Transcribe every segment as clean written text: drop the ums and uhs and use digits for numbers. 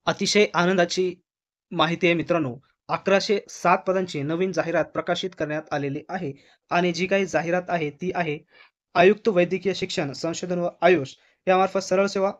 अतिशय आनंदाची माहिती आहे मित्रांनो. 1107 पदांची नवीन जाहिरात प्रकाशित करण्यात आलेली आहे आणि जी काही जाहिरात आहे ती आहे आयुक्त वैद्यकीय शिक्षण, संशोधन व आयुष यामार्फत सरळ सेवा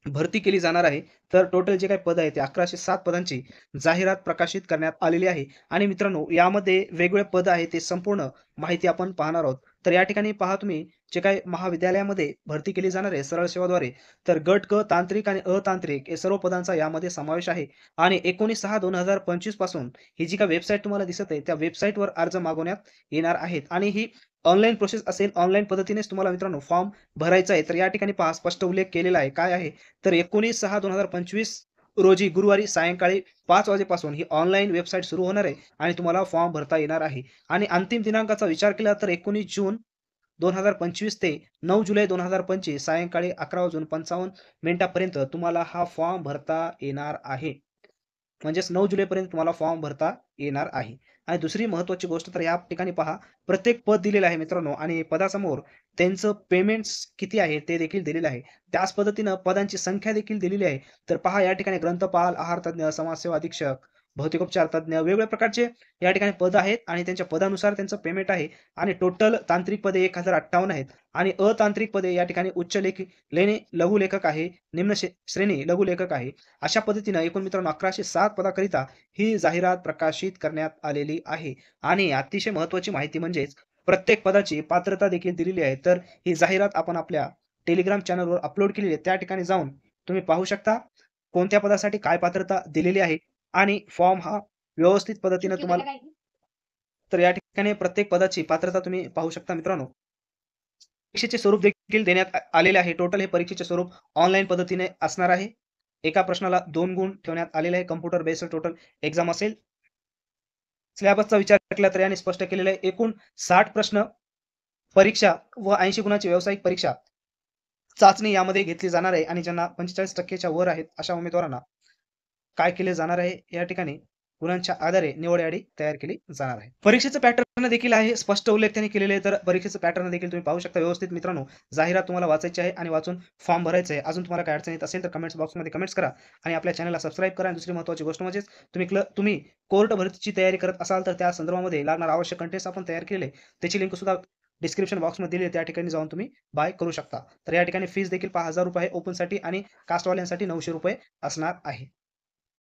भरती केली जाणार आहे. तर टोटल जे काही पद आहेत ते 1107 पदांची जाहिरात प्रकाशित करण्यात आलेली आहे आणि मित्रांनो यामध्ये वेगवेगळे पद आहेत ते संपूर्ण माहिती आपण पाहणार आहोत. तर या ठिकाणी पहा तुम्ही जे काही महाविद्यालयामध्ये भरती केली जाणार आहे सरळ सेवाद्वारे, तर गट क तांत्रिक आणि अतांत्रिक या सर्व पदांचा यामध्ये समावेश आहे आणि 19/6/2025 पासून ही जी काही वेबसाईट तुम्हाला दिसत आहे त्या वेबसाईटवर अर्ज मागवण्यात येणार आहेत आणि ही ऑनलाईन प्रोसेस असेल. ऑनलाईन पद्धतीनेच तुम्हाला मित्रांनो फॉर्म भरायचा आहे. तर या ठिकाणी पहा स्पष्ट उल्लेख केलेला आहे. काय आहे? तर 19/6/2025 रोजी गुरुवारी सायंकाळी 5 वाजेपासून ही ऑनलाईन वेबसाईट सुरू होणार आहे आणि तुम्हाला फॉर्म भरता येणार आहे आणि अंतिम दिनांकाचा विचार केला तर 19 जून 2025 ते 9 जुलै 2025 सायंकाळी 11:55 तुम्हाला हा फॉर्म भरता येणार आहे. म्हणजेच 9 जुलैपर्यंत तुम्हाला फॉर्म भरता येणार आहे. आणि दुसरी महत्त्वाची गोष्ट तर या ठिकाणी पहा, प्रत्येक पद दिलेलं आहे मित्रांनो आणि पदासमोर त्यांचं पेमेंट्स किती आहे ते देखील दिलेलं आहे. त्याच पद्धतीनं पदांची संख्या देखील दिलेली आहे. तर पहा या ठिकाणी ग्रंथपाल, आहार तज्ञ, समाजसेवा अधीक्षक, भौतिकोपचार तज्ञ वेगवेगळ्या प्रकारचे या ठिकाणी पद आहेत आणि त्यांच्या पदानुसार त्यांचं पेमेंट आहे आणि टोटल तांत्रिक पदे 1058 आहेत आणि अतांत्रिक पदे या ठिकाणी उच्च लेणी लघुलेखक आहे, निम्न श्रेणी लघुलेखक आहे. अशा पद्धतीनं एकूण मित्रांनो 1107 पदाकरिता ही जाहिरात प्रकाशित करण्यात आलेली आहे आणि अतिशय महत्त्वाची माहिती म्हणजेच प्रत्येक पदाची पात्रता देखील दिलेली आहे. तर ही जाहिरात आपण आपल्या टेलिग्राम चॅनलवर अपलोड केलेली आहे. त्या ठिकाणी जाऊन तुम्ही पाहू शकता कोणत्या पदासाठी काय पात्रता दिलेली आहे आणि फॉर्म हा व्यवस्थित पद्धतीने तुम्हाला तर या ठिकाणी प्रत्येक पदाची पात्रता तुम्ही पाहू शकता मित्रांनो. परीक्षेचे स्वरूप देखील देण्यात आलेले आहे. टोटल हे परीक्षेचे स्वरूप ऑनलाईन पद्धतीने असणार आहे. एका प्रश्नाला 2 गुण ठेवण्यात आलेले आहे. कॉम्प्युटर बेस्ड टोटल एक्झाम असेल. सिलेबसचा विचार केला तर याने स्पष्ट केलेलं आहे. एकूण 60 प्रश्न परीक्षा व 80 गुणाची व्यावसायिक परीक्षा चाचणी यामध्ये घेतली जाणार आहे आणि ज्यांना 45% च्या वर आहेत अशा उमेदवारांना काय केले जाणार आहे या ठिकाणी गुणांच्या आधारे निवड यादी तयार केली जाणार आहे. परीक्षेचं पॅटर्न देखील आहे. स्पष्ट उल्लेख त्यांनी केलेले आहे. तर परीक्षेचं पॅटर्न देखील तुम्ही पाहू शकता व्यवस्थित मित्रांनो. जाहिरात तुम्हाला वाचायची आहे आणि वाचून फॉर्म भरायचा आहे. अजून तुम्हाला काही अडचण येत असेल तर कमेंट्स बॉक्समध्ये कमेंट्स करा आणि आपल्या चॅनलला सबस्क्राईब करा आणि दुसरी महत्त्वाची गोष्ट म्हणजे तुम्ही कोर्ट भरतीची तयारी करत असाल तर त्या संदर्भामध्ये लागणारे आवश्यक कंटेंट्स आपण तयार केलेले त्याची लिंक सुद्धा डिस्क्रिप्शन बॉक्समध्ये दिली आहे. त्या ठिकाणी जाऊन तुम्ही बाय करू शकता. तर या ठिकाणी फीस देखील ₹5000 आहे ओपनसाठी आणि कास्टवाल्यांसाठी ₹900 असणार आहे.